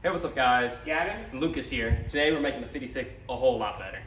Hey, what's up guys? Gavin? And Lucas here. Today we're making the 56 a whole lot better.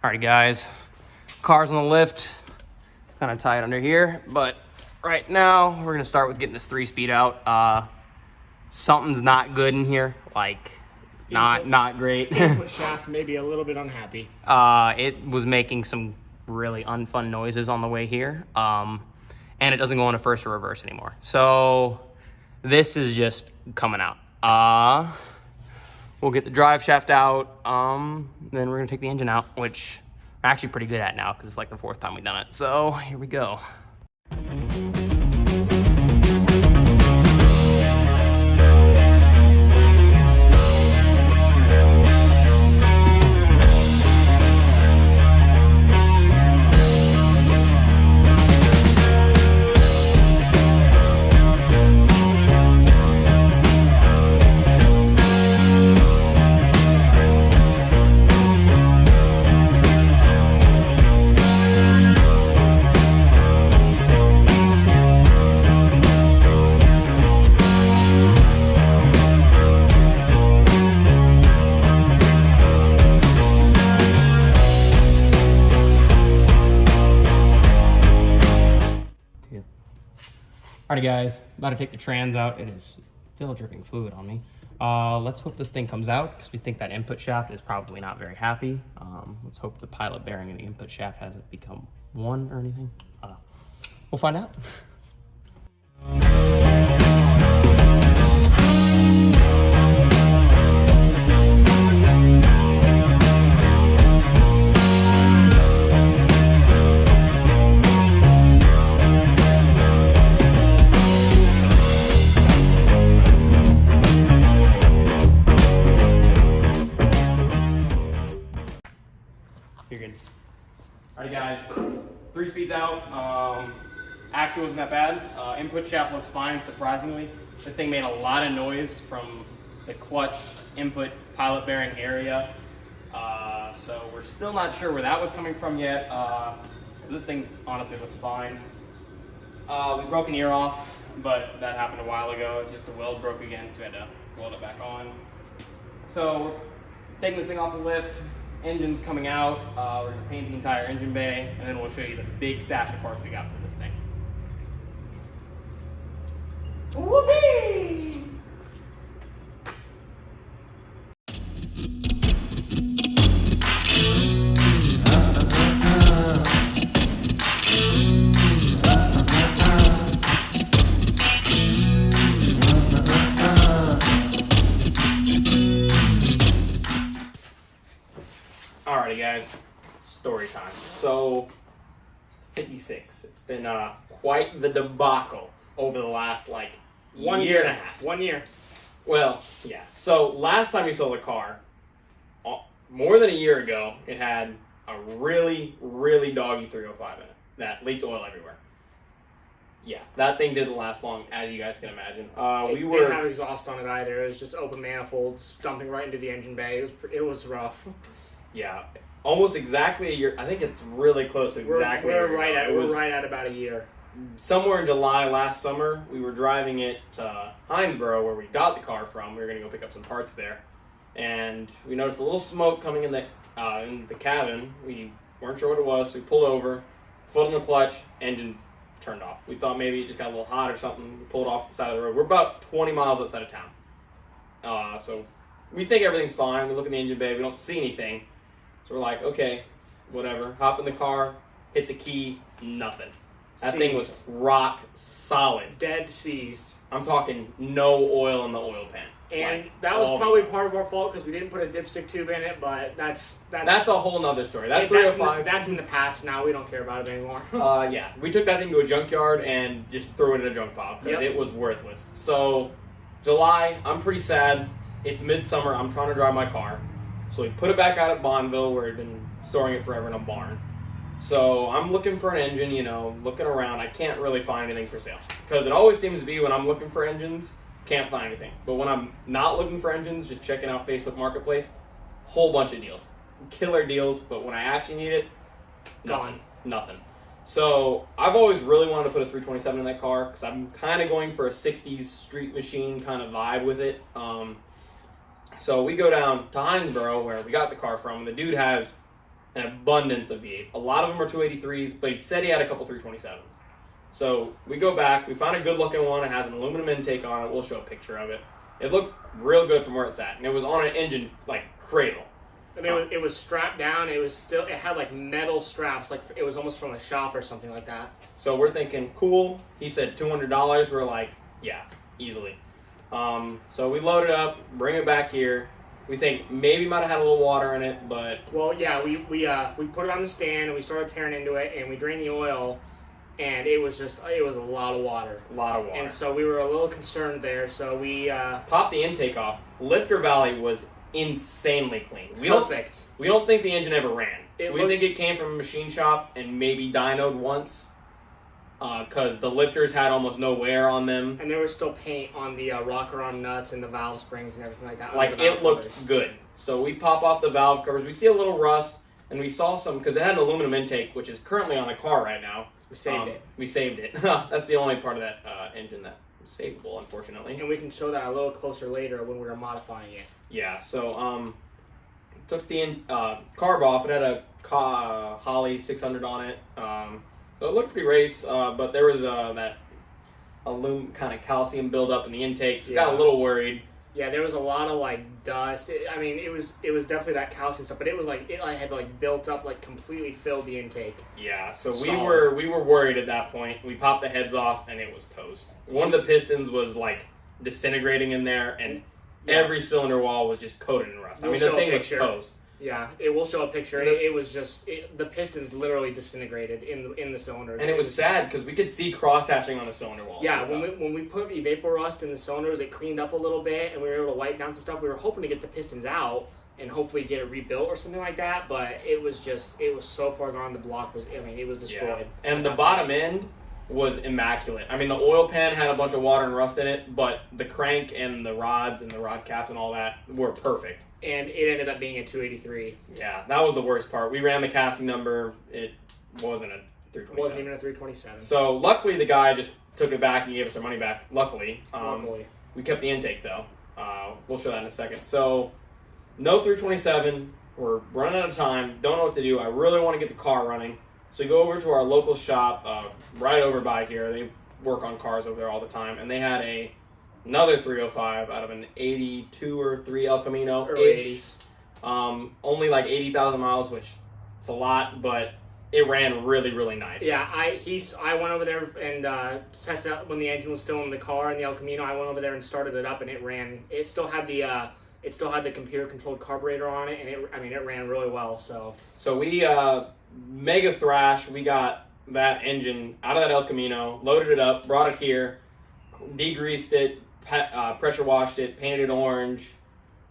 Alright guys, car's on the lift. It's kind of tight under here, but right now we're gonna start with getting this 3-speed out. Something's not good in here, like not great. Input shaft maybe a little bit unhappy. It was making some really unfun noises on the way here, and it doesn't go into first or reverse anymore. So this is just coming out. We'll get the drive shaft out, then we're gonna take the engine out, which we're actually pretty good at now because it's like the 4th time we've done it. So here we go. Alrighty guys, about to take the trans out. It is still dripping fluid on me. Let's hope this thing comes out because we think that input shaft is probably not very happy. Let's hope the pilot bearing in the input shaft hasn't become one or anything. We'll find out. You're good. Alright guys, 3 speeds out. Actually wasn't that bad. Input shaft looks fine, surprisingly. This thing made a lot of noise from the clutch input pilot bearing area. So we're still not sure where that was coming from yet. This thing honestly looks fine. We broke an ear off, but that happened a while ago. Just the weld broke again, so we had to weld it back on. So we're taking this thing off the lift. Engine's coming out. We're gonna paint the entire engine bay, and then we'll show you the big stash of parts we got for this thing. Whoopee! Alrighty guys, story time. So, 56. It's been quite the debacle over the last like 1 year and a half. 1 year. Well, yeah. So last time you saw the car, more than a year ago, it had a really, really doggy 305 in it that leaked oil everywhere. Yeah, that thing didn't last long, as you guys can imagine. We didn't have exhaust on it either. It was just open manifolds dumping right into the engine bay. It was rough. Yeah, almost exactly a year. I think it's really close to exactly. We're right at about a year. Somewhere in July last summer, we were driving it to Hinesboro, where we got the car from. We were going to go pick up some parts there. And we noticed a little smoke coming in the cabin. We weren't sure what it was, so we pulled over, foot on the clutch, engine turned off. We thought maybe it just got a little hot or something. We pulled off the side of the road. We're about 20 miles outside of town. So we think everything's fine. We look in the engine bay. We don't see anything. So we're like, okay, whatever. Hop in the car, hit the key, nothing. That thing was rock solid. Dead seized. I'm talking no oil in the oil pan. And Like, that was all probably the way. part of our fault because we didn't put a dipstick tube in it, but that's That's a whole nother story. That that's 305. that's in the past now. We don't care about it anymore. Yeah, we took that thing to a junkyard and just threw it in a junk pile because Yep. it was worthless. So, July, I'm pretty sad. It's midsummer. I'm trying to drive my car. So we put it back out at Bonneville where we'd been storing it forever in a barn. So I'm looking for an engine, looking around. I can't really find anything for sale. Because it always seems to be when I'm looking for engines, can't find anything. But when I'm not looking for engines, just checking out Facebook Marketplace, whole bunch of deals. Killer deals, but when I actually need it, Gone. Nothing. So I've always really wanted to put a 327 in that car because I'm kind of going for a 60s street machine kind of vibe with it. So we go down to Hinesboro where we got the car from. And the dude has an abundance of V8s. A lot of them are 283s, but he said he had a couple 327s. So we go back. We found a good-looking one. It has an aluminum intake on it. We'll show a picture of it. It looked real good from where it's at, and it was on an engine like cradle. And it was strapped down. It had like metal straps, like it was almost from a shop or something like that. So we're thinking, cool. He said $200. We're like, yeah, easily. So we load it up, bring it back here. We think maybe might have had a little water in it, but Well, yeah, we put it on the stand and we started tearing into it and we drained the oil, and it was a lot of water. a lot of water. And so we were a little concerned there. So we Popped the intake off. Lifter valley was insanely clean. We perfect. don't think the engine ever ran. It We looked- think it came from a machine shop and maybe dynoed once, because the lifters had almost no wear on them. And there was still paint on the rocker arm nuts and the valve springs and everything like that. Like, on the valve it looked covers. good. So we pop off the valve covers. We see a little rust, and we saw some, because it had an aluminum intake, which is currently on the car right now. We saved it. We saved it. That's the only part of that engine that was savable, unfortunately. And we can show that a little closer later when we were modifying it. Yeah, so took the carb off. It had a Holly 600 on it. So it looked pretty race, but there was that kind of calcium buildup in the intake, so we got a little worried. Yeah, there was a lot of like dust. It was definitely that calcium stuff, but it was like it had like built up, like completely filled the intake. Yeah, so we Solid. were worried at that point. We popped the heads off, and it was toast. One of the pistons was like disintegrating in there, and every cylinder wall was just coated in rust. We'll I mean, the show a thing was picture. toast. Yeah, it will show a picture. It was just the pistons literally disintegrated in the cylinders, And it was sad because we could see cross hatching on the cylinder walls. Yeah, and when we put vapor rust in the cylinders, it cleaned up a little bit, and we were able to wipe down some stuff. We were hoping to get the pistons out and hopefully get it rebuilt or something like that, but it was so far gone. The block was, it was destroyed. Yeah. And the bottom end was immaculate. I mean, the oil pan had a bunch of water and rust in it, but the crank and the rods and the rod caps and all that were perfect. And it ended up being a 283. Yeah, that was the worst part. We ran the casting number. It wasn't a 327. It wasn't even a 327. So luckily the guy just took it back and gave us our money back. Luckily. Luckily. We kept the intake though. We'll show that in a second. So no 327. We're running out of time. Don't know what to do. I really want to get the car running. So we go over to our local shop right over by here. They work on cars over there all the time. And they had another 305 out of an 82 or 3 El Camino. Early 80s. Only like 80,000 miles, which it's a lot, but it ran really, really nice. Yeah, I went over there and tested out when the engine was still in the car in the El Camino. I went over there and started it up, and it ran. It still had the computer controlled carburetor on it, and it ran really well. So we mega thrash. We got that engine out of that El Camino, loaded it up, brought it here, degreased it, pressure washed it, painted it orange,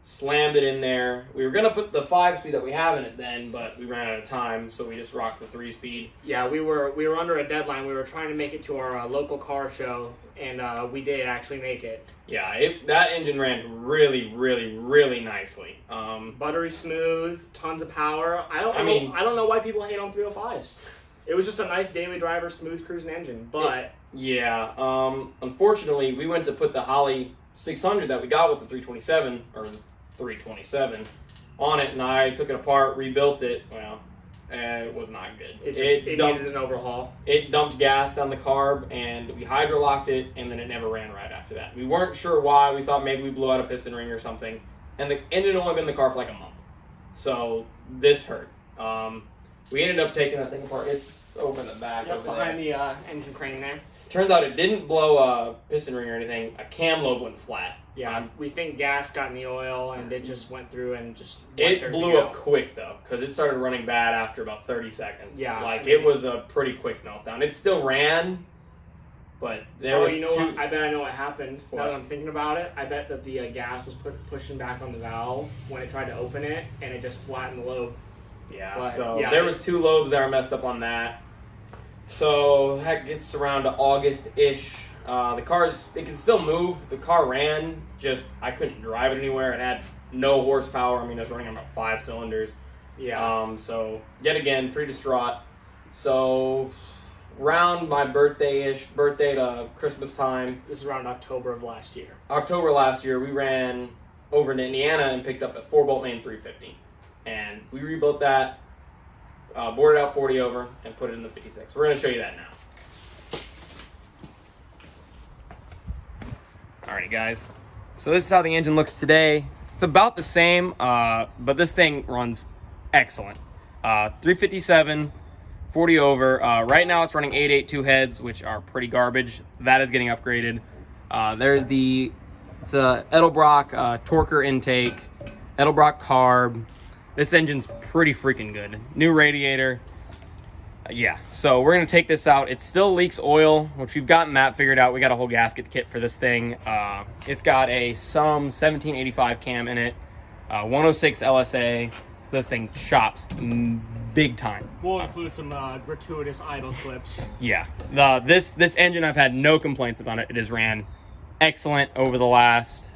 slammed it in there. We were going to put the 5-speed that we have in it then, but we ran out of time, so we just rocked the 3-speed. yeah, we were under a deadline. We were trying to make it to our local car show, and we did actually make it. Yeah, that engine ran really, really, really nicely. Buttery smooth, tons of power. I don't know why people hate on 305s. It was just a nice daily driver, smooth cruising engine, but... Yeah, unfortunately, we went to put the Holly 600 that we got with the 327, or 327, on it, and I took it apart, rebuilt it. Well, it was not good. It needed an overhaul. It dumped gas down the carb, and we hydrolocked it, and then it never ran right after that. We weren't sure why. We thought maybe we blew out a piston ring or something, and the engine had only been in the car for like a month. So this hurt. We ended up taking that thing apart. It's over in the back over behind there. the engine crane there. turns out it didn't blow a piston ring or anything. A cam lobe went flat. Yeah, we think gas got in the oil and it just went through and just It blew up quick though, because it started running bad after about 30 seconds. Yeah, like it was a pretty quick meltdown. It still ran, but there was. You know what? I bet I know what happened. What? Now that I'm thinking about it, I bet that the gas was pushing back on the valve when it tried to open it, and it just flattened the lobe. Yeah. But, so yeah, there was 2 lobes that were messed up on that. So that gets around to August-ish. It can still move. The car ran, just I couldn't drive it anywhere. It had no horsepower. I mean, I was running on about 5 cylinders. Yeah. So yet again, pretty distraught. So around my birthday to Christmas time. This is around October of last year. October last year, we ran over to Indiana and picked up a 4-bolt main 350. And we rebuilt that, boarded out 40 over, and put it in the 56. We're going to show you that now. Alrighty guys, so this is how the engine looks today. It's about the same, but this thing runs excellent. 357, 40 over. Right now it's running 882 heads, which are pretty garbage. That is getting upgraded. There's it's a Edelbrock Torquer intake, Edelbrock carb. This engine's pretty freaking good. New radiator. Yeah, so we're going to take this out. It still leaks oil, which we've gotten that figured out. We got a whole gasket kit for this thing. It's got a some 1785 cam in it, 106 LSA. So this thing chops big time. We'll include some gratuitous idle clips. Yeah, this engine, I've had no complaints about it. It has ran excellent over the last,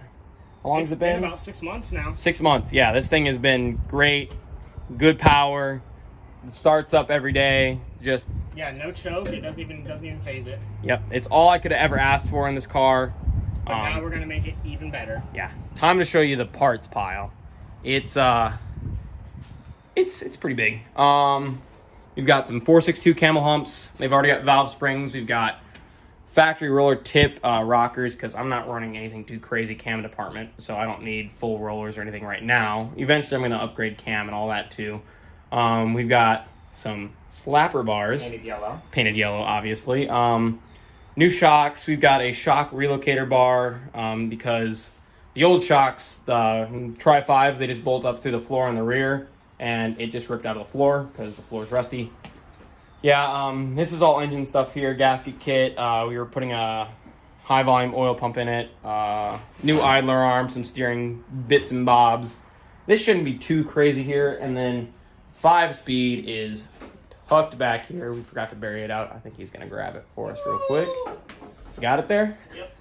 how long has it been? About 6 months now. 6 months, yeah. This thing has been great, good power. It starts up every day. Just yeah, no choke. It doesn't even phase it. Yep, it's all I could have ever asked for in this car. But now we're gonna make it even better. Yeah, time to show you the parts pile. It's pretty big. We've got some 462 camel humps. They've already got valve springs. We've got factory roller tip rockers, because I'm not running anything too crazy cam department, so I don't need full rollers or anything right now. Eventually, I'm gonna upgrade cam and all that too. We've got some slapper bars. Painted yellow, obviously. New shocks. We've got a shock relocator bar, because the old shocks, the Tri-5s, they just bolt up through the floor on the rear, and it just ripped out of the floor because the floor is rusty. Yeah, this is all engine stuff here. Gasket kit. We were putting a high volume oil pump in it. New idler arm, some steering bits and bobs. This shouldn't be too crazy here. And then 5-speed is tucked back here. We forgot to bury it out. I think he's gonna grab it for us real quick. Got it there? Yep.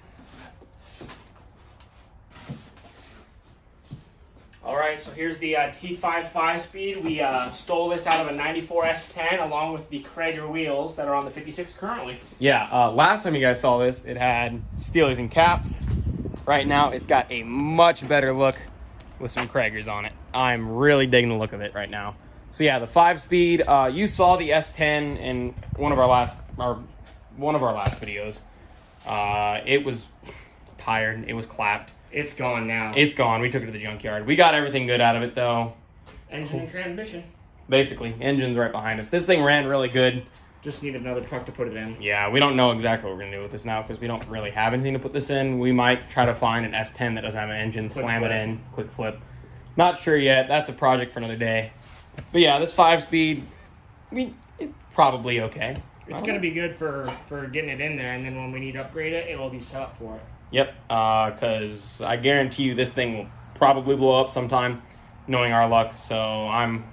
All right, so here's the T5 5-speed. We stole this out of a 94 S10 along with the Krager wheels that are on the 56 currently. Yeah, last time you guys saw this, it had Steelies and caps. Right now, it's got a much better look with some Kragers on it. I'm really digging the look of it right now. So yeah, the 5-speed. You saw the S10 in one of our last videos. It was tired. It was clapped. It's gone now. It's gone. We took it to the junkyard. We got everything good out of it though. Engine and transmission. Basically, engine's right behind us. This thing ran really good. Just need another truck to put it in. Yeah, we don't know exactly what we're gonna do with this now because we don't really have anything to put this in. We might try to find an S10 that doesn't have an engine, slam it in, quick flip. Not sure yet. That's a project for another day. But yeah, this 5-speed, it's probably okay. It's going to be good for getting it in there, and then when we need to upgrade it, it will be set up for it. Yep, because I guarantee you this thing will probably blow up sometime, knowing our luck. So I'm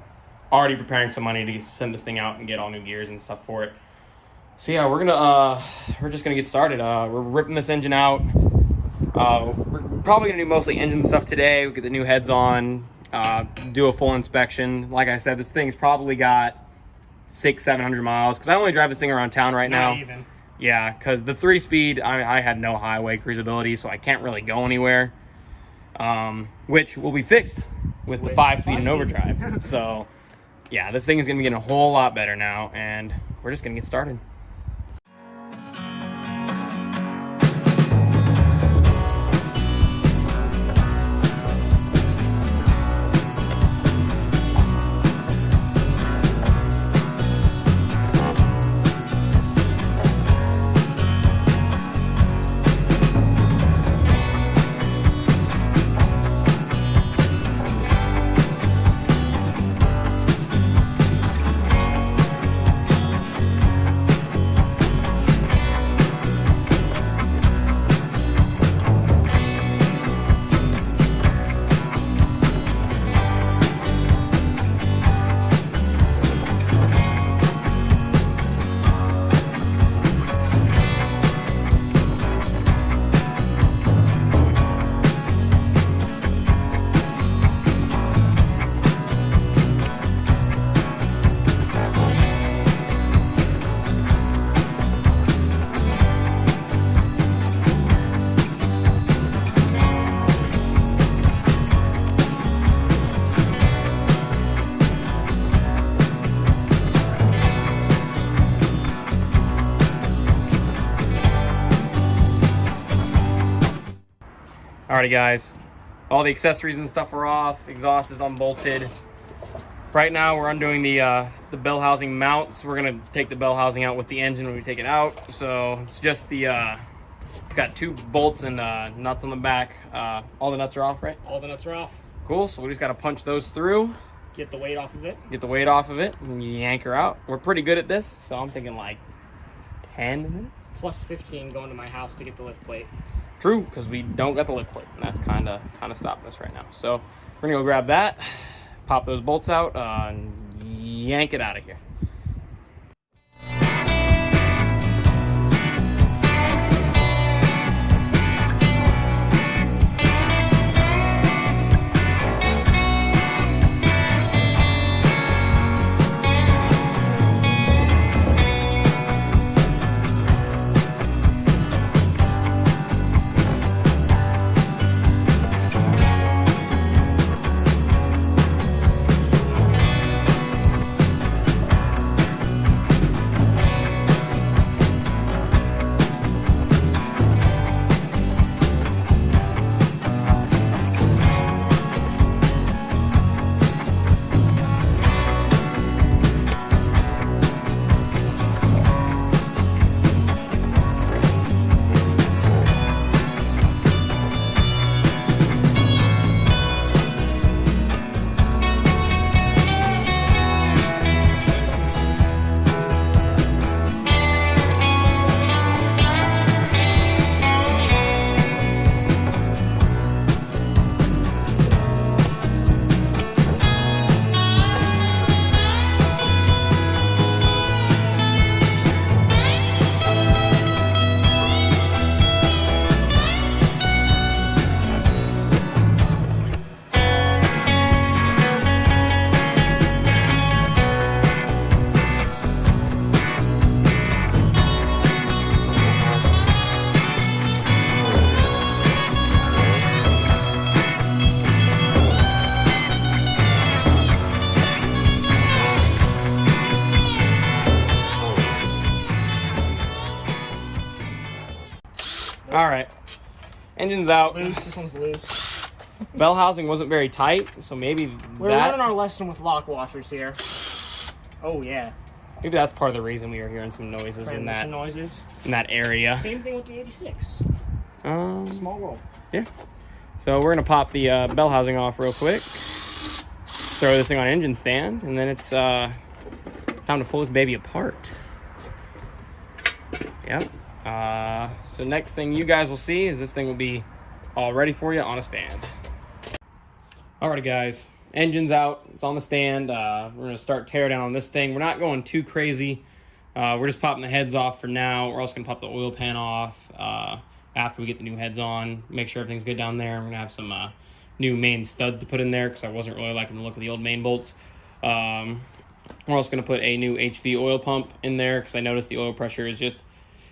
already preparing some money to send this thing out and get all new gears and stuff for it. So yeah, we're just gonna get started. We're ripping this engine out. We're probably gonna do mostly engine stuff today. We'll get the new heads on, do a full inspection. Like I said, this thing's probably got 600-700 miles because I only drive this thing around town right now. Not even. Yeah, because the 3-speed, I had no highway cruisability, so I can't really go anywhere. Which will be fixed with the 5-speed and overdrive. So yeah, this thing is gonna be getting a whole lot better now, and we're just gonna get started. Alrighty guys, all the accessories and stuff are off, exhaust is unbolted. Right now we're undoing the bell housing mounts. We're gonna take the bell housing out with the engine when we take it out. So it's just the, it's got 2 bolts and nuts on the back. All the nuts are off, right? All the nuts are off. Cool, so we just gotta punch those through. Get the weight off of it. Get the weight off of it and yank her out. We're pretty good at this, so I'm thinking like 10 minutes? Plus 15 going to my house to get the lift plate. True, because we don't got the lift plate, and that's kind of stopping us right now. So we're gonna go grab that, pop those bolts out, and yank it out of here. All right, engine's out. Loose. This one's loose. Bell housing wasn't very tight, so maybe We're running our lesson with lock washers here. Oh yeah. Maybe that's part of the reason we were hearing some noises in that area. Same thing with the 86. Small world. Yeah. So we're gonna pop the bell housing off real quick. Throw this thing on engine stand, and then it's time to pull this baby apart. Yep. So next thing you guys will see is this thing will be all ready for you on a stand. Alrighty guys, engine's out, it's on the stand. We're gonna start tear down on this thing. We're not going too crazy. We're just popping the heads off for now. We're also gonna pop the oil pan off after we get the new heads on, make sure everything's good down there. We're gonna have some new main studs to put in there because I wasn't really liking the look of the old main bolts. We're also gonna put a new HV oil pump in there because I noticed the oil pressure is just,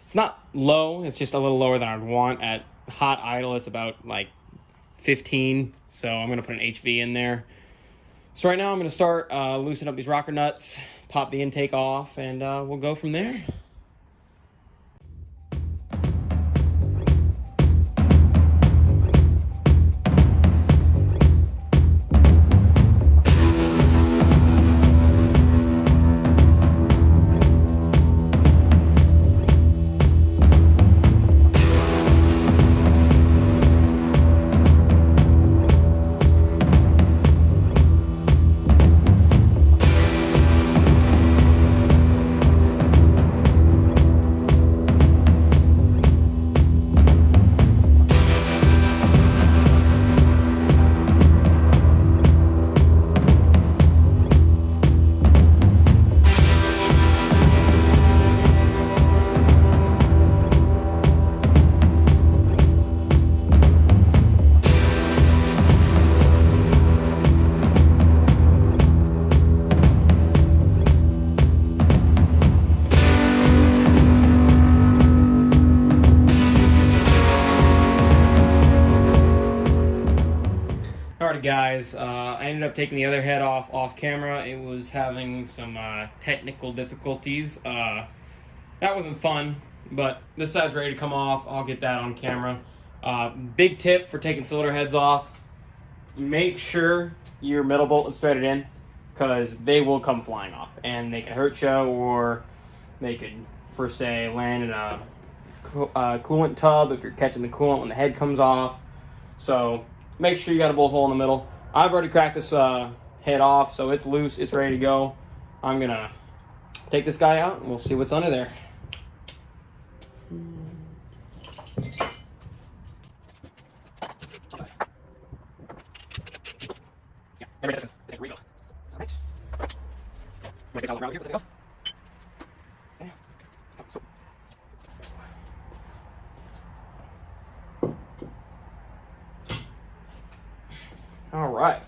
it's not low, it's just a little lower than I'd want. At hot idle, it's about like 15, so I'm gonna put an HV in there. So right now I'm gonna start loosening up these rocker nuts, pop the intake off, and we'll go from there. Guys, I ended up taking the other head off camera. It was having some technical difficulties. That wasn't fun, but this side's ready to come off. I'll get that on camera. Big tip for taking cylinder heads off: make sure your middle bolt is threaded in, because they will come flying off and they can hurt you, or they could, for say, land in a coolant tub if you're catching the coolant when the head comes off. So make sure you got a bolt hole in the middle. I've already cracked this head off, so it's loose, it's ready to go. I'm gonna take this guy out and we'll see what's under there. All right.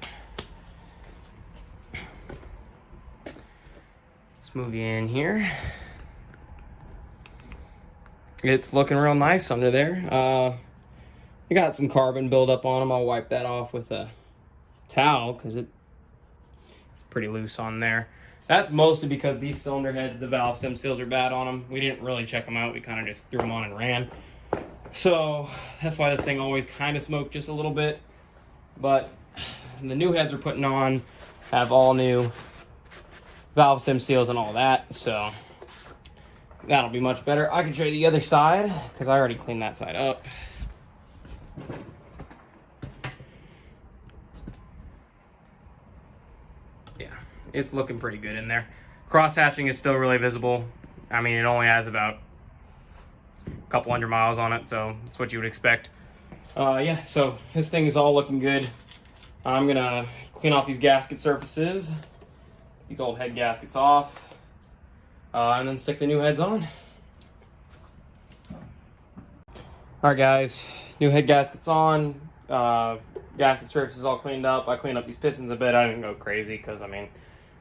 Let's move you in here. It's looking real nice under there. You got some carbon buildup on them. I'll wipe that off with a towel because it's pretty loose on there. That's mostly because these cylinder heads, the valve stem seals are bad on them. We didn't really check them out. We kind of just threw them on and ran. So that's why this thing always kind of smoked just a little bit. But the new heads we're putting on have all new valve stem seals and all that, so that'll be much better. I can show you the other side because I already cleaned that side up. Yeah, it's looking pretty good in there. Cross hatching is still really visible. I mean, it only has about a couple hundred miles on it, so that's what you would expect. Yeah, so this thing is all looking good. I'm gonna clean off these gasket surfaces, these old head gaskets off, and then stick the new heads on. Alright guys, new head gaskets on, gasket surfaces all cleaned up. I cleaned up these pistons a bit. I didn't go crazy because, I mean,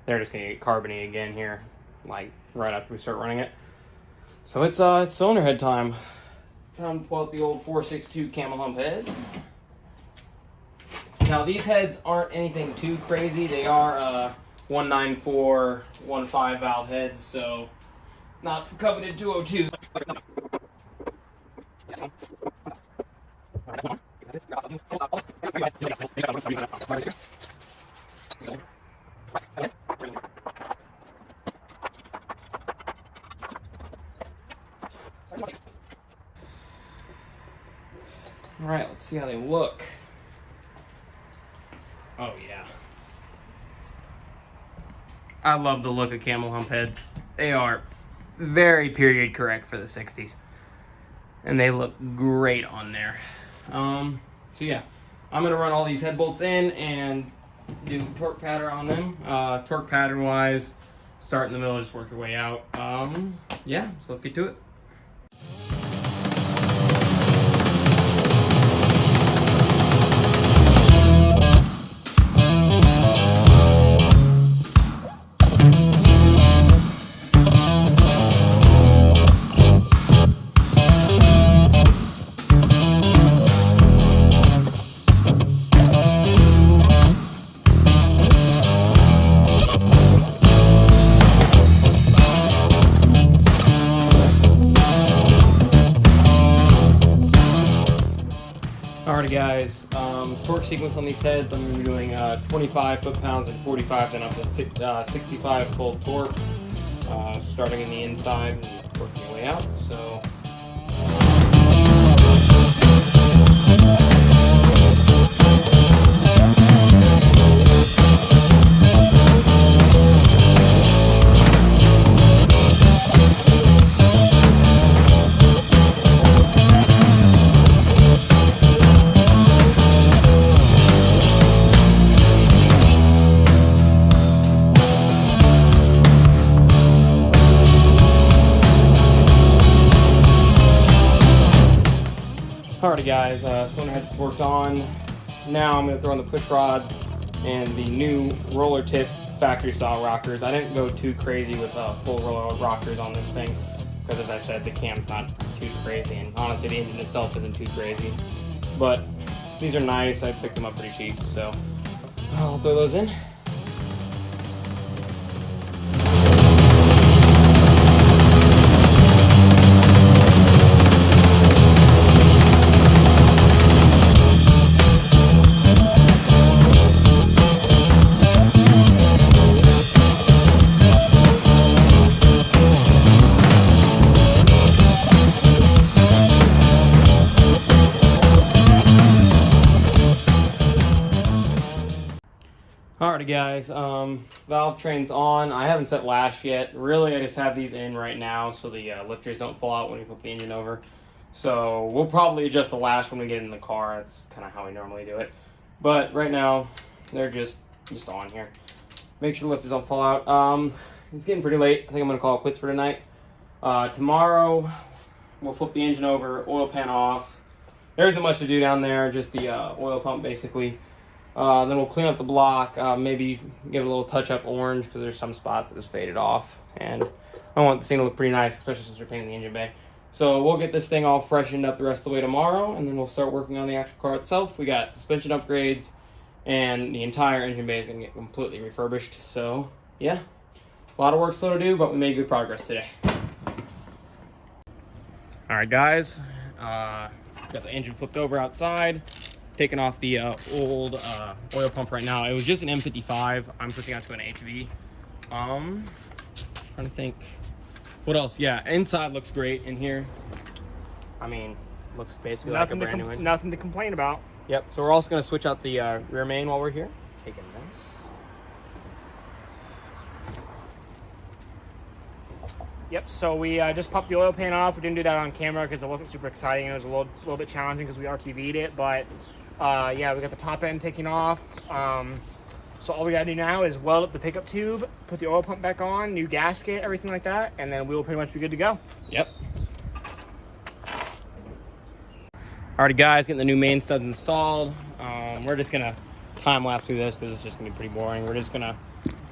they're just gonna get carbony again here, like right after we start running it. So it's cylinder head time. Time to pull out the old 462 camel hump heads. Now these heads aren't anything too crazy. They are 19415 valve heads, so not coveted 202. All right, let's see how they look. Oh yeah. I love the look of camel hump heads. They are very period correct for the 60s. And they look great on there. So yeah, I'm gonna run all these head bolts in and do torque pattern on them. Torque pattern wise, start in the middle, just work your way out. Yeah, so let's get to it. Alrighty guys, torque sequence on these heads, I'm going to be doing 25 foot-pounds and 45, then up to 65 full torque, starting in the inside and working your way out. So. Alrighty guys, cylinder head's worked on. Now I'm going to throw in the push rods and the new roller tip factory style rockers. I didn't go too crazy with full roller rockers on this thing because, as I said, the cam's not too crazy, and honestly the engine itself isn't too crazy. But these are nice. I picked them up pretty cheap, so I'll throw those in. Alrighty guys, valve train's on. I haven't set lash yet. Really, I just have these in right now so the lifters don't fall out when you flip the engine over. So we'll probably adjust the lash when we get in the car. That's kind of how we normally do it. But right now, they're just on here. Make sure the lifters don't fall out. It's getting pretty late. I think I'm gonna call it quits for tonight. Tomorrow, we'll flip the engine over, oil pan off. There isn't much to do down there, just the oil pump basically. Then we'll clean up the block, maybe give it a little touch-up orange because there's some spots that just faded off. And I want the thing to look pretty nice, especially since we're painting the engine bay. So we'll get this thing all freshened up the rest of the way tomorrow, and then we'll start working on the actual car itself. We got suspension upgrades, and the entire engine bay is going to get completely refurbished. So, yeah, a lot of work still to do, but we made good progress today. All right, guys, got the engine flipped over outside. Taking off the old oil pump right now. It was just an M55. I'm switching out to an HV. Trying to think what else. Yeah, inside looks great in here. I mean, looks basically like a brand new engine. Nothing to complain about. Yep. So we're also going to switch out the rear main while we're here. Taking this. Yep, so we just popped the oil pan off. We didn't do that on camera because it wasn't super exciting. It was a little bit challenging because we RTV'd it, but yeah, we got the top end taking off. So all we gotta do now is weld up the pickup tube, put the oil pump back on, new gasket, everything like that, and then we will pretty much be good to go. Yep. Alrighty guys, getting the new main studs installed. We're just gonna time lapse through this because it's just gonna be pretty boring. We're just gonna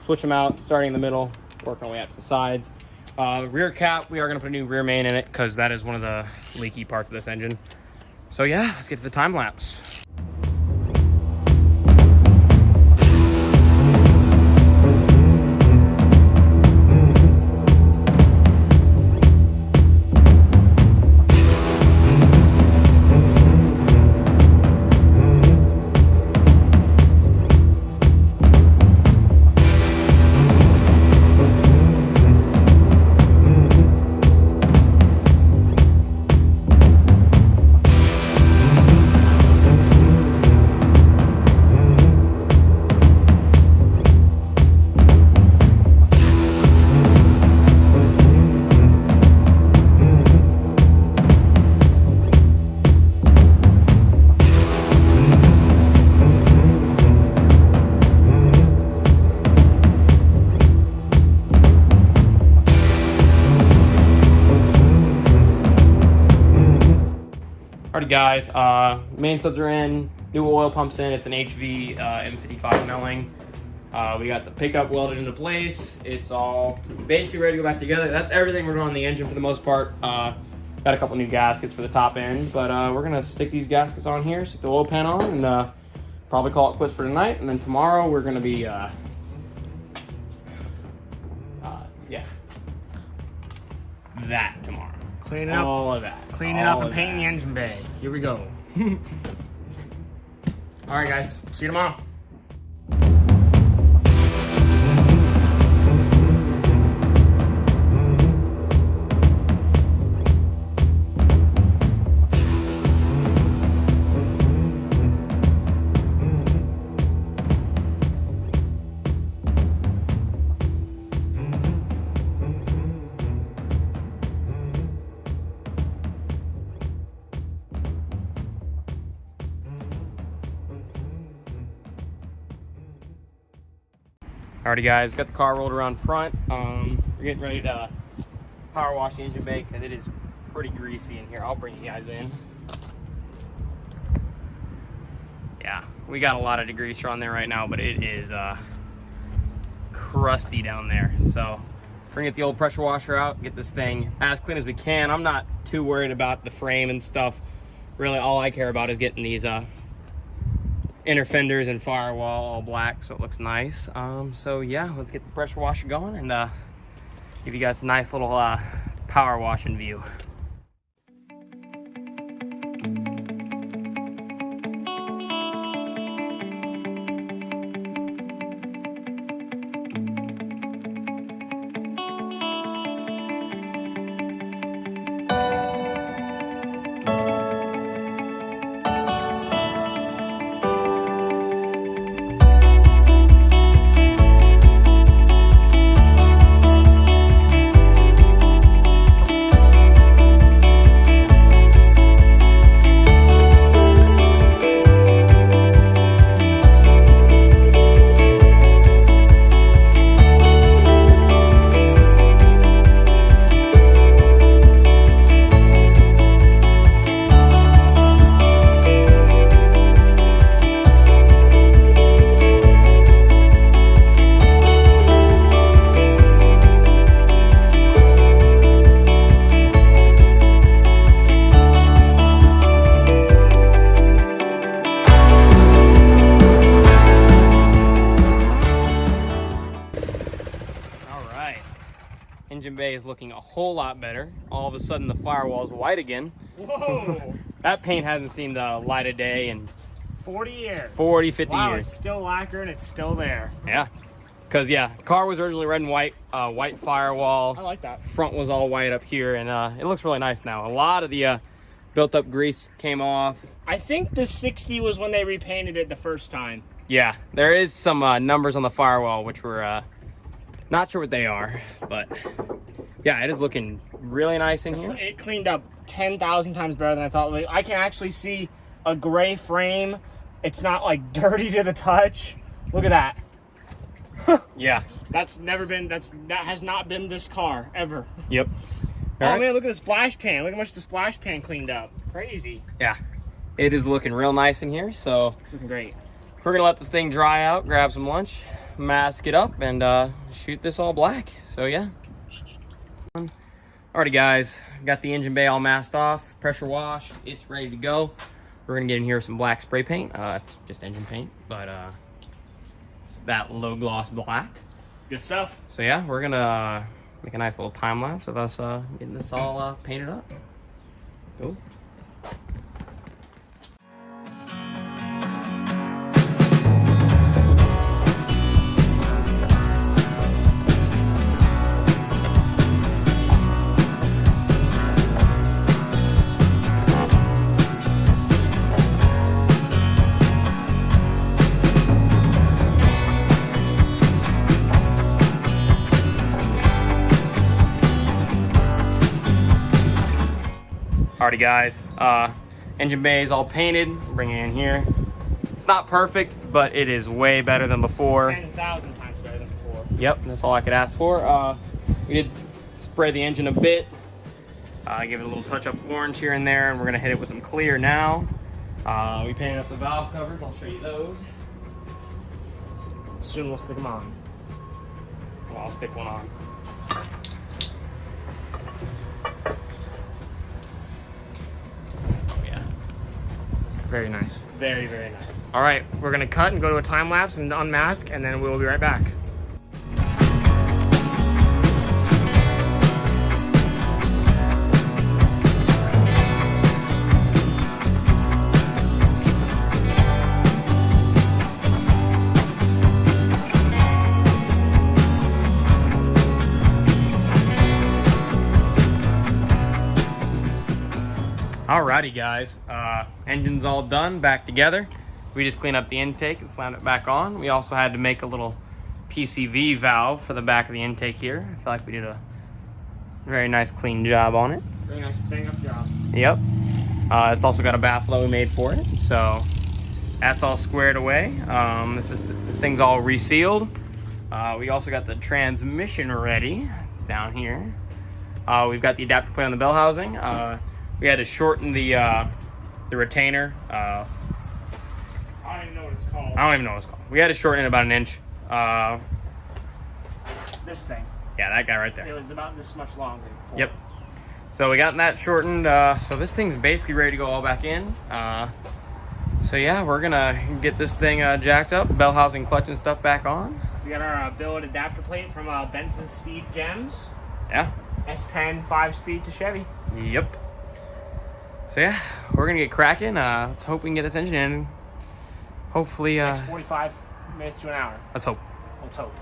switch them out, starting in the middle, working our way out to the sides. Rear cap, we are gonna put a new rear main in it because that is one of the leaky parts of this engine. So yeah, let's get to the time lapse. Alrighty guys, main studs are in, new oil pumps in. It's an HV M55 milling. We got the pickup welded into place. It's all basically ready to go back together. That's everything we're doing on the engine for the most part. Got a couple new gaskets for the top end, but we're gonna stick these gaskets on here, stick the oil pan on, and probably call it quits for tonight. And then tomorrow we're gonna be, yeah, that tomorrow. Cleaning up all of that. Cleaning up and painting the engine bay. Here we go. All right, guys. See you tomorrow. Alrighty guys, got the car rolled around front. We're getting ready to power wash the engine bay because it is pretty greasy in here. I'll bring you guys in. Yeah, we got a lot of degreaser on there right now, but it is crusty down there. So we're gonna get the old pressure washer out, get this thing as clean as we can. I'm not too worried about the frame and stuff. Really, all I care about is getting these inner fenders and firewall all black so it looks nice. So yeah, let's get the pressure washer going and give you guys a nice little power washing view. looking a whole lot better. All of a sudden, the firewall's white again. Whoa! That paint hasn't seen the light of day in 40 years. 40, 50 wow, years. It's still lacquer and it's still there. Yeah. Because, yeah, car was originally red and white, white firewall. I like that. Front was all white up here, and it looks really nice now. A lot of the built-up grease came off. I think the 60 was when they repainted it the first time. Yeah, there is some numbers on the firewall, which we're not sure what they are. But, yeah, it is looking really nice in here. It cleaned up 10,000 times better than I thought. Like, I can actually see a gray frame. It's not, like, dirty to the touch. Look at that. Yeah. That has not been this car ever. Yep. Oh All right. man, look at the splash pan. Look how much the splash pan cleaned up. Crazy. Yeah. It is looking real nice in here, so It's looking great. we're gonna let this thing dry out, grab some lunch, mask it up, and shoot this all black. So yeah. Alrighty guys, got the engine bay all masked off, pressure washed, it's ready to go. We're gonna get in here with some black spray paint. It's just engine paint, but it's that low gloss black. Good stuff. So yeah, we're gonna make a nice little time lapse of us getting this all painted up. Cool. Alrighty guys, engine bay is all painted. Bring it in here. It's not perfect, but it is way better than before. 10,000 times better than before. Yep, that's all I could ask for. We did spray the engine a bit. Give it a little touch up orange here and there, and we're gonna hit it with some clear now. We painted up the valve covers. I'll show you those. Soon we'll stick them on. Well, I'll stick one on. Very nice. Very, very nice. All right, we're gonna cut and go to a time lapse and unmask, and then we'll be right back. Alrighty guys, engine's all done, back together. We just cleaned up the intake and slammed it back on. We also had to make a little PCV valve for the back of the intake here. I feel like we did a very nice clean job on it. Very nice bang up job. Yep. It's also got a bath flow we made for it, so that's all squared away. This thing's all resealed. We also got the transmission ready. It's down here. We've got the adapter plate on the bell housing. We had to shorten the retainer. I don't even know what it's called. I don't even know what it's called. We had to shorten it about an inch. This thing. Yeah, that guy right It there. was about this much longer. Before. Yep. So we got that shortened. So this thing's basically ready to go all back in. So yeah, we're gonna get this thing jacked up, bell housing, clutch and stuff back on. We got our billet adapter plate from Benson Speed Gems. Yeah. S10 5-speed to Chevy. Yep. So yeah, we're gonna get cracking. Let's hope we can get this engine in. Hopefully, Next 45 minutes to an hour. let's hope. Let's hope.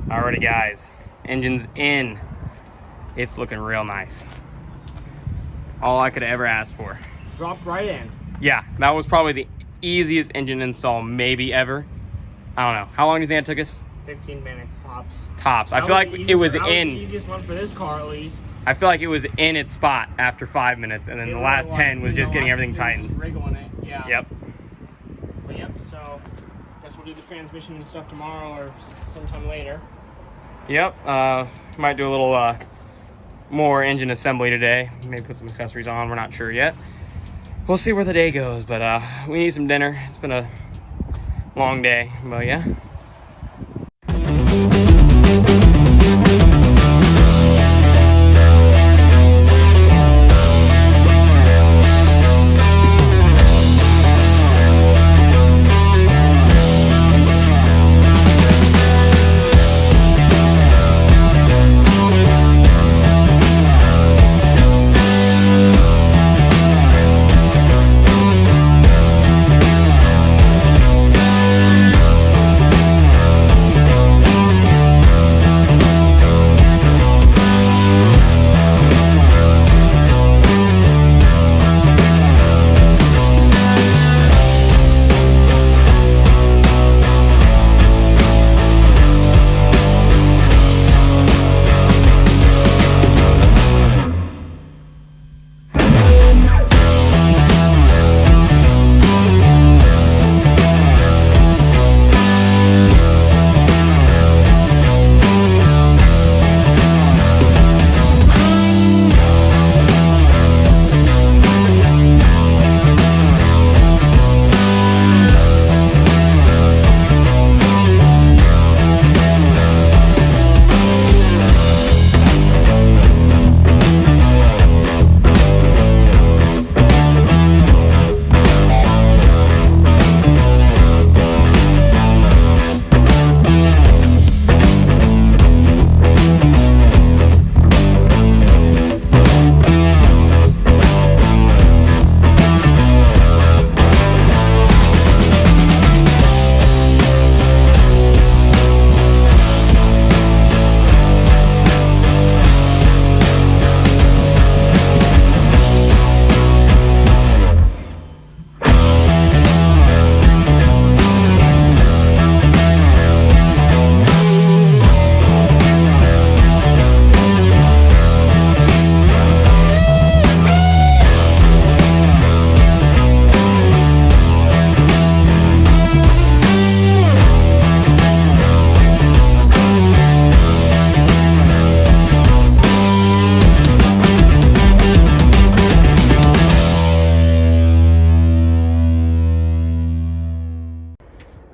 Alrighty guys, engine's in. It's looking real nice. All I could ever ask for. Dropped right in. Yeah, that was probably the easiest engine install maybe ever. I don't know. How long do you think it took us? 15 minutes tops. Tops. I feel like it was that in. Was the easiest one for this car, at least. I feel like it was in its spot after 5 minutes, and then the last 10 was just getting everything Just tightened. wriggling it. Yeah. Yep. But yep. So, guess we'll do the transmission and stuff tomorrow or sometime later. Yep. Might do a little more engine assembly today. Maybe put some accessories on. We're not sure yet. We'll see where the day goes, but we need some dinner. It's been a long day, but yeah.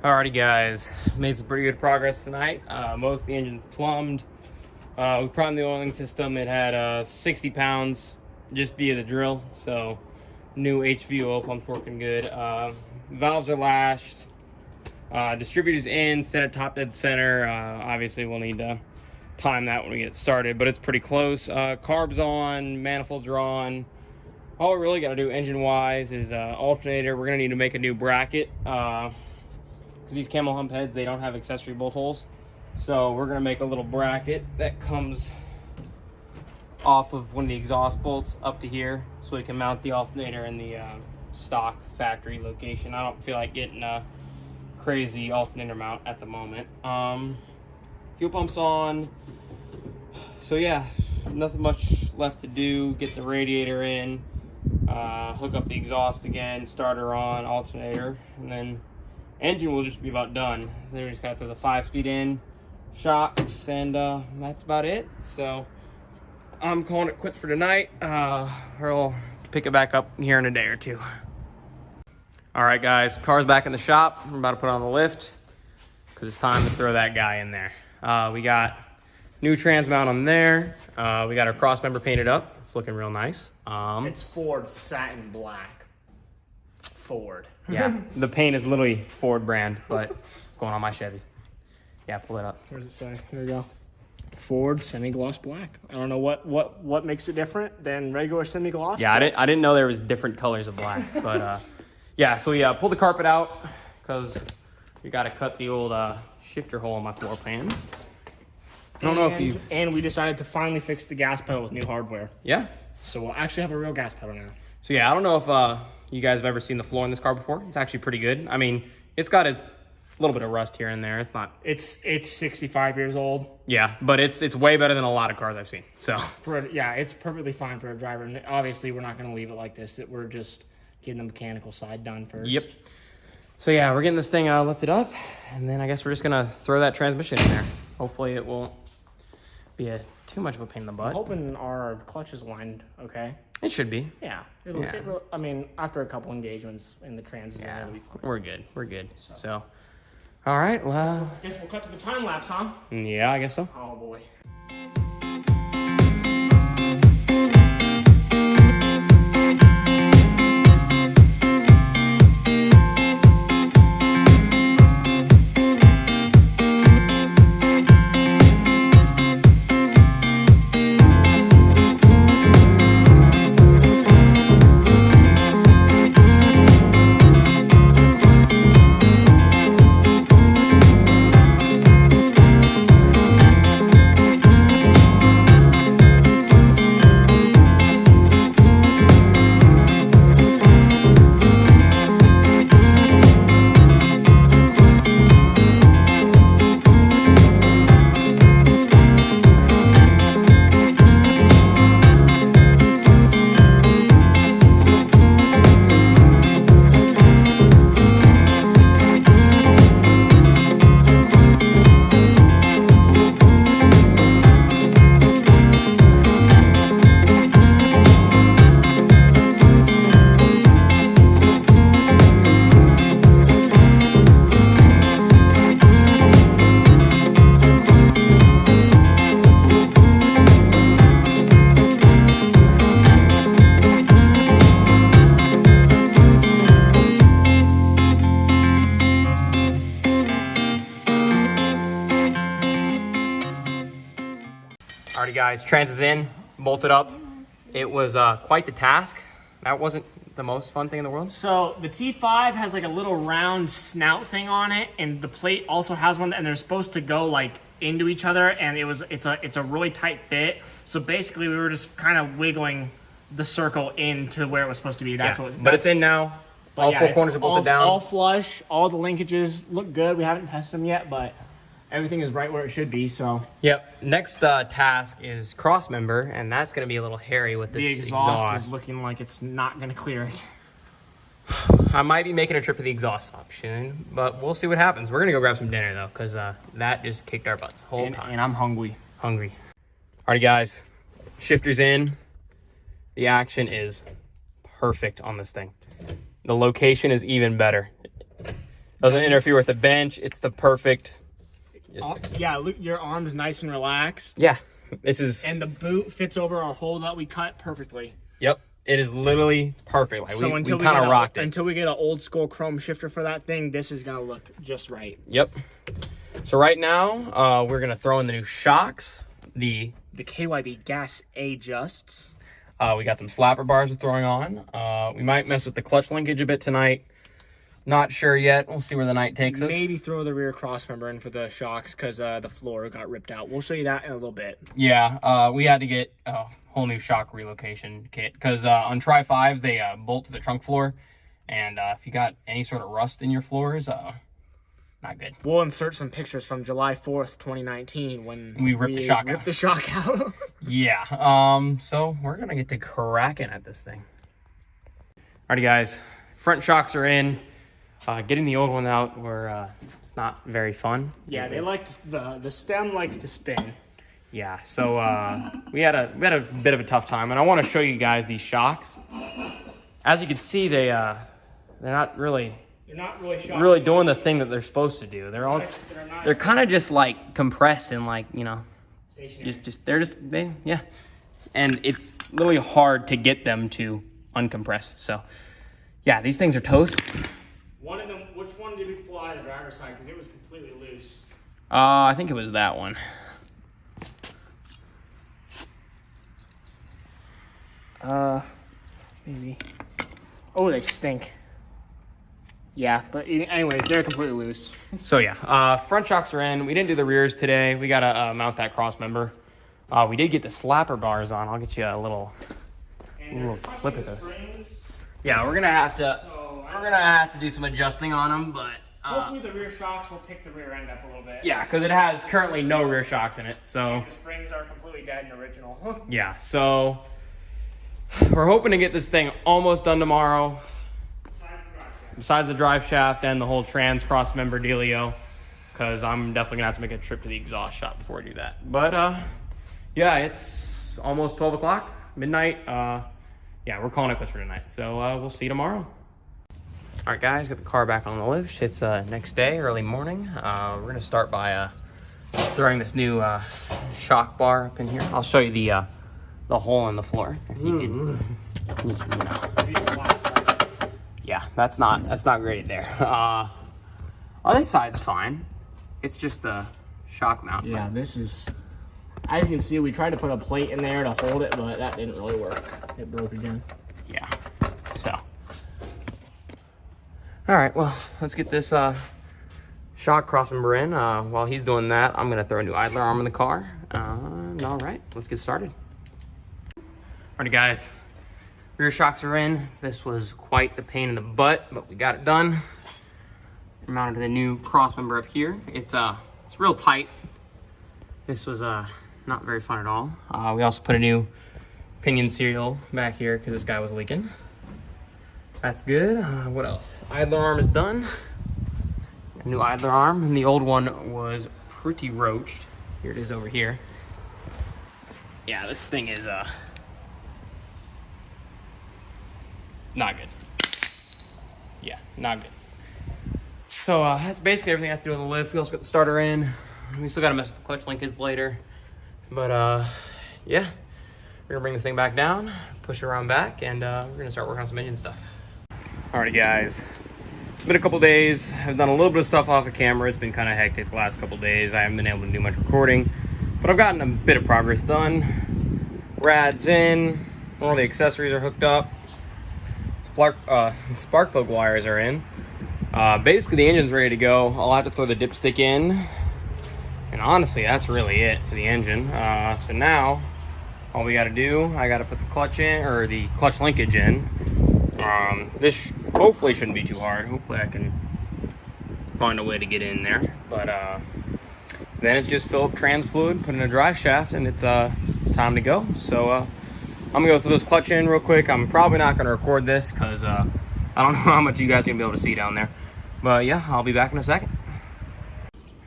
Alrighty guys, made some pretty good progress tonight. Most of the engine's plumbed. We primed the oiling system. It had 60 pounds just via the drill, so new HV oil pump's working good. Valves are lashed. Distributor's in, set at top dead center. Obviously we'll need to time that when we get started, but it's pretty close. Carbs on, manifolds are on. All we really got to do engine wise is alternator. We're gonna need to make a new bracket. Because these camel hump heads, they don't have accessory bolt holes. So we're gonna make a little bracket that comes off of one of the exhaust bolts up to here, so we can mount the alternator in the stock factory location. I don't feel like getting a crazy alternator mount at the moment. Fuel pump's on. So yeah, nothing much left to do. Get the radiator in, hook up the exhaust again, starter on, alternator, and then engine will just be about done. Then we just gotta throw the 5-speed in, shocks, and that's about it. So I'm calling it quits for tonight. We'll pick it back up here in a day or two. All right, guys, car's back in the shop. We're about to put on the lift because it's time to throw that guy in there. We got new trans mount on there. We got our cross member painted up. It's looking real nice. It's Ford satin black. Ford. Yeah, the paint is literally Ford brand, but it's going on my Chevy. Yeah, pull it up. Where does it say? Here we go. Ford semi-gloss black. I don't know what makes it different than regular semi-gloss. Yeah, I didn't know there was different colors of black, but yeah. So we pulled the carpet out because we got to cut the old shifter hole in my floor pan. I don't know if you've... And we decided to finally fix the gas pedal with new hardware. Yeah. So we'll actually have a real gas pedal now. So yeah, I don't know if you guys have ever seen the floor in this car before. It's actually pretty good. I mean, it's got a little bit of rust here and there. It's not. It's 65 years old. Yeah, but it's way better than a lot of cars I've seen. So it's perfectly fine for a driver. And obviously, we're not going to leave it like this. We're just getting the mechanical side done first. Yep. So yeah, we're getting this thing lifted up, and then I guess we're just gonna throw that transmission in there. Hopefully, it won't be too much of a pain in the butt. I'm hoping our clutch is aligned okay. It should be. Yeah. I mean, after a couple engagements in the trans, it'll be fine. We're good. We're good. So all right. Well, I guess we'll cut to the time lapse, huh? Yeah, I guess so. Oh boy. Alrighty guys, trans is in, bolted up. It was quite the task. That wasn't the most fun thing in the world. So the T5 has like a little round snout thing on it, and the plate also has one, and they're supposed to go like into each other, and it's a really tight fit. So basically we were just kind of wiggling the circle into where it was supposed to be. But it's in now. All four corners are bolted down. All flush, all the linkages look good. We haven't tested them yet, but everything is right where it should be, so. Yep, next task is cross member, and that's gonna be a little hairy with this exhaust is looking like it's not gonna clear it. I might be making a trip to the exhaust option, but we'll see what happens. We're gonna go grab some dinner though, because that just kicked our butts the whole time. And I'm hungry. Alrighty guys, shifter's in. The action is perfect on this thing. The location is even better. Doesn't interfere with the bench. It's the perfect. Yeah, look, your arm's nice and relaxed. Yeah, this is. And the boot fits over our hole that we cut perfectly. Yep, it is literally perfect. Like, so we kind of rocked it. Until we get an old school chrome shifter for that thing, this is gonna look just right. Yep. So right now, we're gonna throw in the new shocks. The KYB gas adjusts. We got some slapper bars we're throwing on. We might mess with the clutch linkage a bit tonight. Not sure yet. We'll see where the night takes us. Maybe throw the rear cross member in for the shocks because the floor got ripped out. We'll show you that in a little bit. Yeah, we had to get a whole new shock relocation kit because on Tri-5s, they bolt to the trunk floor. And if you got any sort of rust in your floors, not good. We'll insert some pictures from July 4th, 2019 when we ripped the shock out. Yeah, so we're going to get to cracking at this thing. Alrighty, guys. Front shocks are in. Getting the old one out it's not very fun. Yeah, they like the stem likes to spin. Yeah, so we had a bit of a tough time, and I want to show you guys these shocks. As you can see, they're not really doing the thing that they're supposed to do. They're kind of just like compressed and like, you know, yeah. And it's literally hard to get them to uncompress. So yeah, these things are toast. One of them, which one did we pull out of the driver's side? Because it was completely loose. I think it was that one. Maybe. Oh, they stink. Yeah, but anyways, they're completely loose. So yeah, front shocks are in. We didn't do the rears today. We gotta mount that cross member. We did get the slapper bars on. I'll get you a little Ooh, flip at those. Yeah, we're gonna have to do some adjusting on them, but hopefully the rear shocks will pick the rear end up a little bit. yeah, because it has currently no rear shocks in it, so the springs are completely dead and original. yeah. So we're hoping to get this thing almost done tomorrow. Besides the drive shaft and the whole trans cross member dealio, because I'm definitely gonna have to make a trip to the exhaust shop before I do that. But yeah, it's almost 12 o'clock, midnight. Yeah, we're calling it quits for tonight. So we'll see you tomorrow. All right, guys, got the car back on the lift. It's next day, early morning. We're gonna start by throwing this new shock bar up in here. I'll show you the hole in the floor. If you can, just, you know. Yeah, that's not great there. Other side's fine. It's just the shock mount. Yeah, this is, as you can see, we tried to put a plate in there to hold it, but that didn't really work. It broke again. Yeah, so. All right, well, let's get this shock crossmember in. While he's doing that, I'm gonna throw a new idler arm in the car. All right, let's get started. All right, guys. Rear shocks are in. This was quite the pain in the butt, but we got it done. We're mounted to the new cross member up here. It's real tight. This was not very fun at all. We also put a new pinion seal back here because this guy was leaking. That's good. What else? Idler arm is done. A new idler arm, and the old one was pretty roached. Here it is over here. Yeah, this thing is not good. Yeah, not good. So that's basically everything I have to do on the lift. We also got the starter in. We still got to mess with the clutch linkage later. But yeah, we're gonna bring this thing back down, push it around back, and we're gonna start working on some engine stuff. Alrighty, guys. It's been a couple days. I've done a little bit of stuff off of camera. It's been kind of hectic the last couple days. I haven't been able to do much recording, but I've gotten a bit of progress done. Rad's in. All the accessories are hooked up. Spark plug wires are in. Basically the engine's ready to go. I'll have to throw the dipstick in, and honestly that's really it for the engine. So now all we got to do, I got to put the clutch in, or the clutch linkage in. This hopefully shouldn't be too hard. Hopefully I can find a way to get in there, but then it's just fill up trans fluid, put in a drive shaft, and it's time to go. So I'm gonna go through this clutch in real quick. I'm probably not gonna record this because I don't know how much you guys are gonna be able to see down there. But yeah, I'll be back in a second.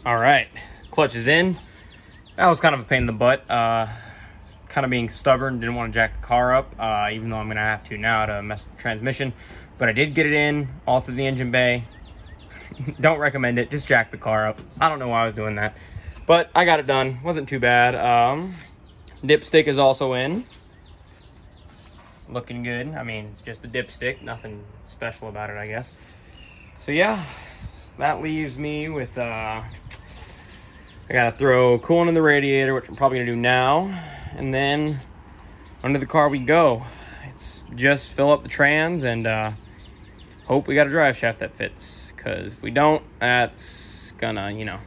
All right, clutch is in. That was kind of a pain in the butt. Kind of being stubborn, didn't want to jack the car up, even though I'm gonna have to now to mess with the transmission. But I did get it in, all through the engine bay. Don't recommend it, just jack the car up. I don't know why I was doing that. But I got it done, wasn't too bad. Dipstick is also in. Looking good. I mean, it's just a dipstick, nothing special about it, I guess. So yeah, that leaves me with I gotta throw coolant in the radiator, which I'm probably gonna do now, and then under the car we go. It's just fill up the trans and hope we got a drive shaft that fits, because if we don't, that's gonna, you know,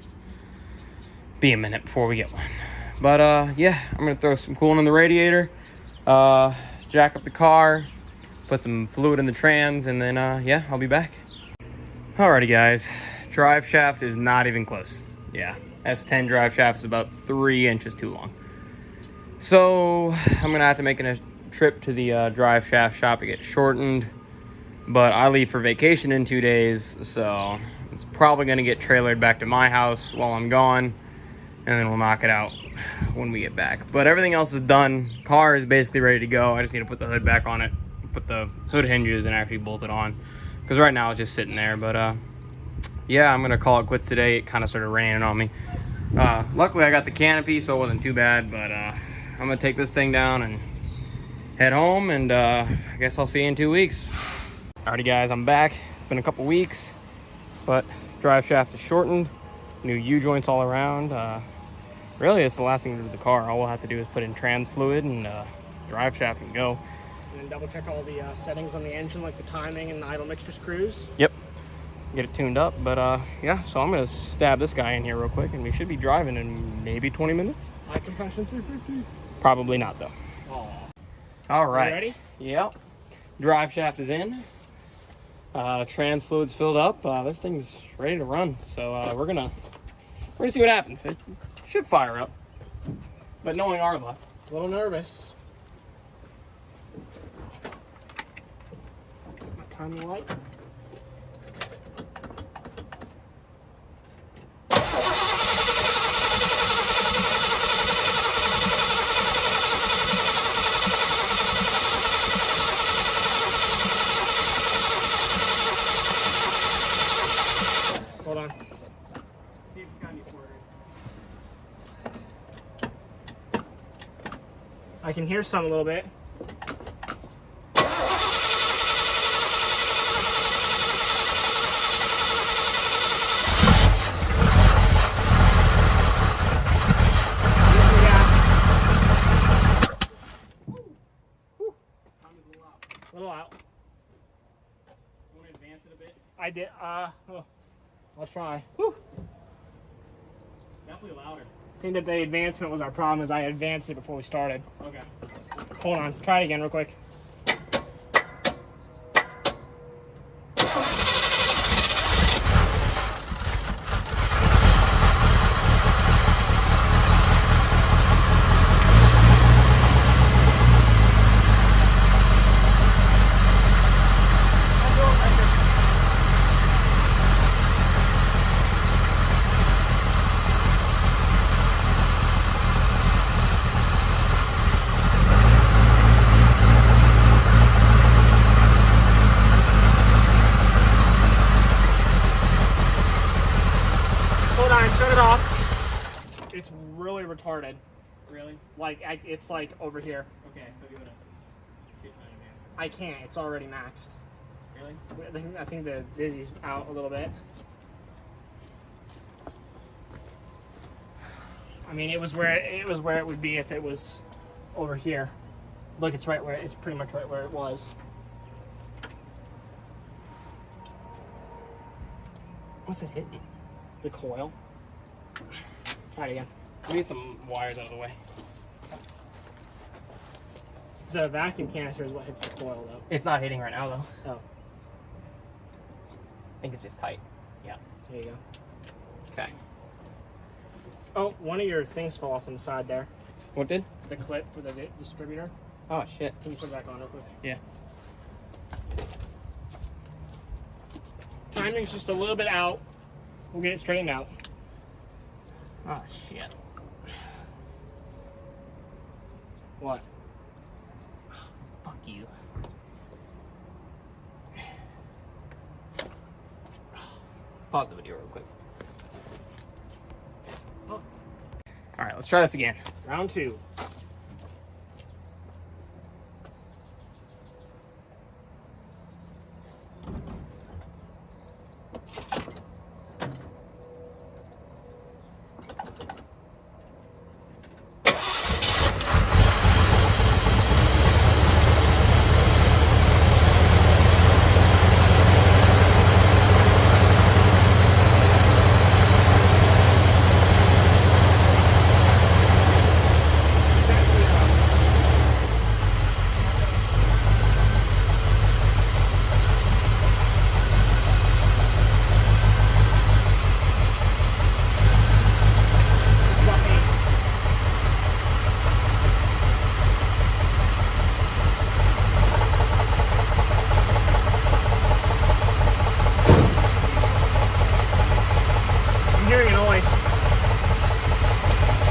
be a minute before we get one. But yeah, I'm gonna throw some coolant in the radiator, jack up the car, put some fluid in the trans, and then yeah, I'll be back. Alrighty, guys, drive shaft is not even close. Yeah, S10 drive shaft is about 3 inches too long. So I'm gonna have to make a trip to the drive shaft shop to get shortened, but I leave for vacation in 2 days, so it's probably gonna get trailered back to my house while I'm gone, and then we'll knock it out when we get back. But everything else is done. Car is basically ready to go. I just need to put the hood back on it, put the hood hinges, and actually bolt it on, because right now it's just sitting there. But yeah, I'm gonna call it quits today. It kind of started raining on me. Luckily I got the canopy, so it wasn't too bad. But I'm gonna take this thing down and head home, and I guess I'll see you in 2 weeks. Alrighty, guys, I'm back. It's been a couple weeks, but drive shaft is shortened, new U-joints all around. Really, it's the last thing to do with the car. All we'll have to do is put in trans fluid and drive shaft and go. And then double check all the settings on the engine, like the timing and the idle mixture screws. Yep, get it tuned up. But yeah, so I'm gonna stab this guy in here real quick, and we should be driving in maybe 20 minutes. High compression 350? Probably not, though. Oh. All right. Ready? Yep. Drive shaft is in. Trans fluid's filled up. This thing's ready to run. So we're gonna see what happens. It should fire up. But knowing our luck, A little nervous. What time you like? Hold on. see if it's got any quarters. I can hear some a little bit. A little out. Want to advance it a bit? I did. I'll try. Whew. Definitely louder. I think that the advancement was our problem, as I advanced it before we started. Okay. Hold on. Try it again real quick. Hold on, shut it off. It's really retarded. Really? Like, it's like over here. Okay, so you wanna get that in there. I can't. It's already maxed. Really? I think the Dizzy's out a little bit. I mean, it was where it would be if it was over here. Look, it's right where it's pretty much right where it was. What's it hitting? The coil. Try it again. We need some wires out of the way. The vacuum canister is what hits the coil, though. It's not hitting right now, though. Oh, I think it's just tight. Yeah. there you go. Okay. Oh, one of your things fell off on the side there. What did? The clip for the distributor. Oh, shit. Can you put it back on real quick? Yeah. Timing's just a little bit out. We'll get it straightened out. Oh, shit. What? Fuck you. Pause the video real quick. All right, let's try this again. Round 2.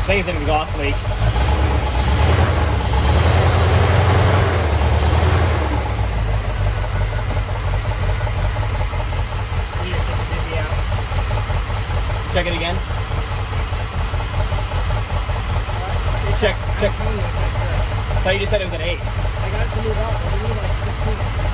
I think it's an exhaust leak. Check it again. Check. I thought you just said it was an 8. I got it to move out. I need like 15.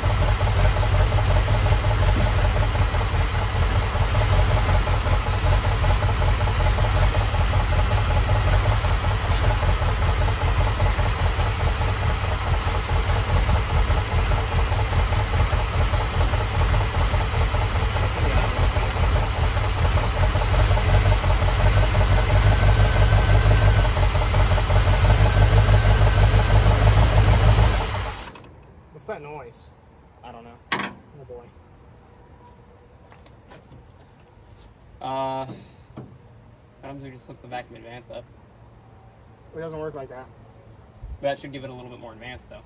Why don't we just hook the vacuum advance up? It doesn't work like that. That should give it a little bit more advance though.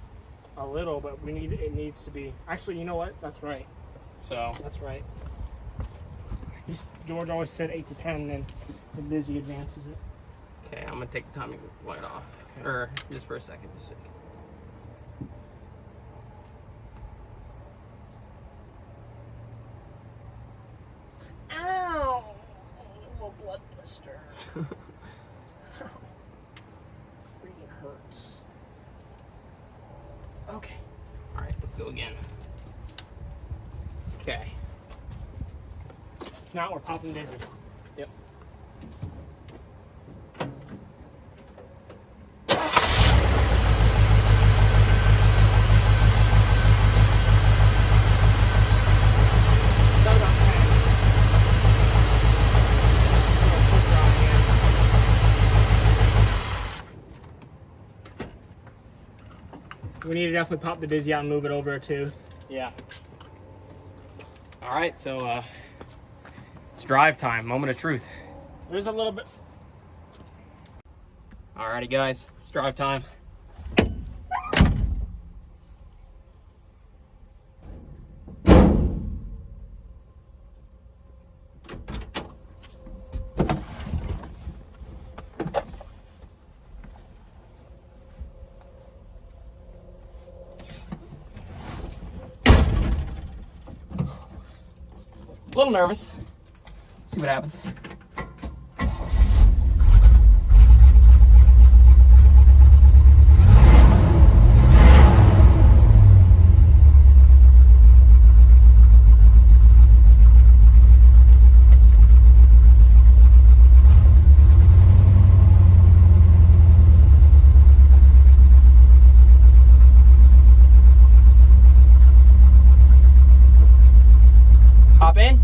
A little, but it needs to be. Actually, you know what? That's right. So That's right. George always said 8 to 10, and the Dizzy advances it. okay, I'm gonna take the timing light off, Okay. or just for a second, just. Ow! A little blood blister. Freaking hurts. Okay. All right, let's go again. Okay. If not, we're popping Dizzy. Yep. Done about 10. We need to definitely pop the Dizzy out and move it over a tooth. Yeah. All right, so it's drive time, moment of truth. There's a little bit. Alrighty, guys, it's drive time. A little nervous. See what happens. Hop in.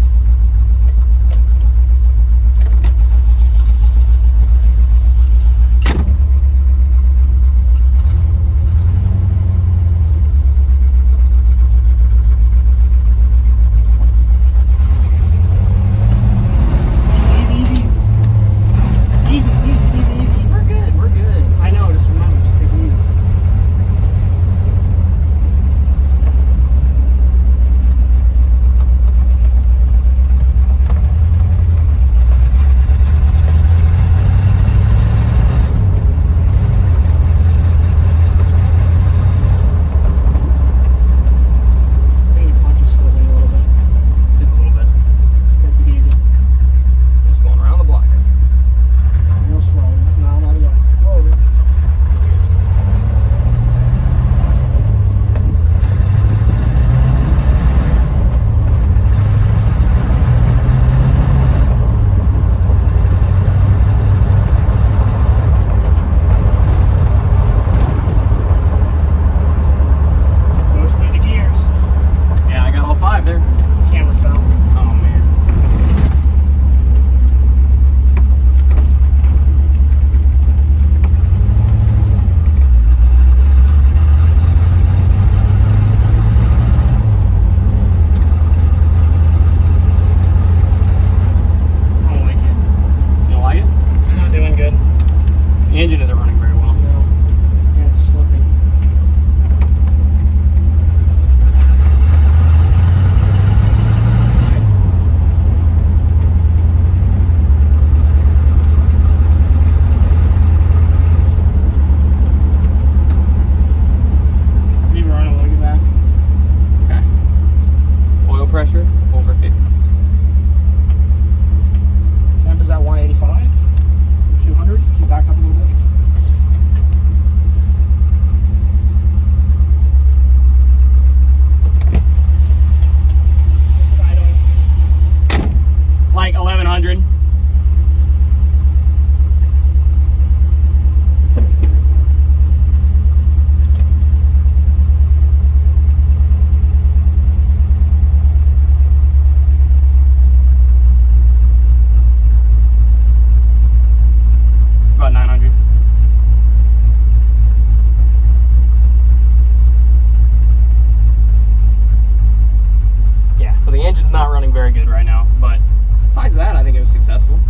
besides that, I think it was successful.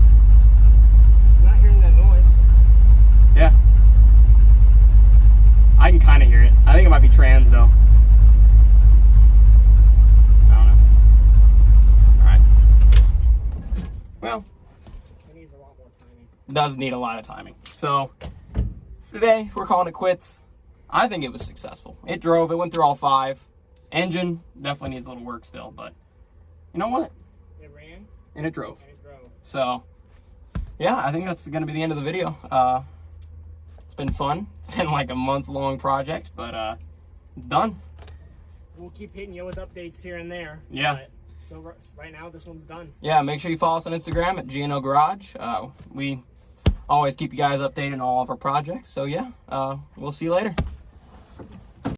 I'm not hearing that noise. Yeah. I can kind of hear it. I think it might be trans, though. I don't know. All right. Well, It needs a lot more timing. does need a lot of timing. So, today, we're calling it quits. I think it was successful. It drove. It went through all 5. Engine definitely needs a little work still, but you know what? It ran. And it drove. And it drove. So, yeah, I think that's going to be the end of the video. It's been fun. It's been like a month-long project, but done. We'll keep hitting you with updates here and there. Yeah. But, so right now, this one's done. Yeah, make sure you follow us on Instagram at GNO Garage. We always keep you guys updated on all of our projects. So, yeah, we'll see you later.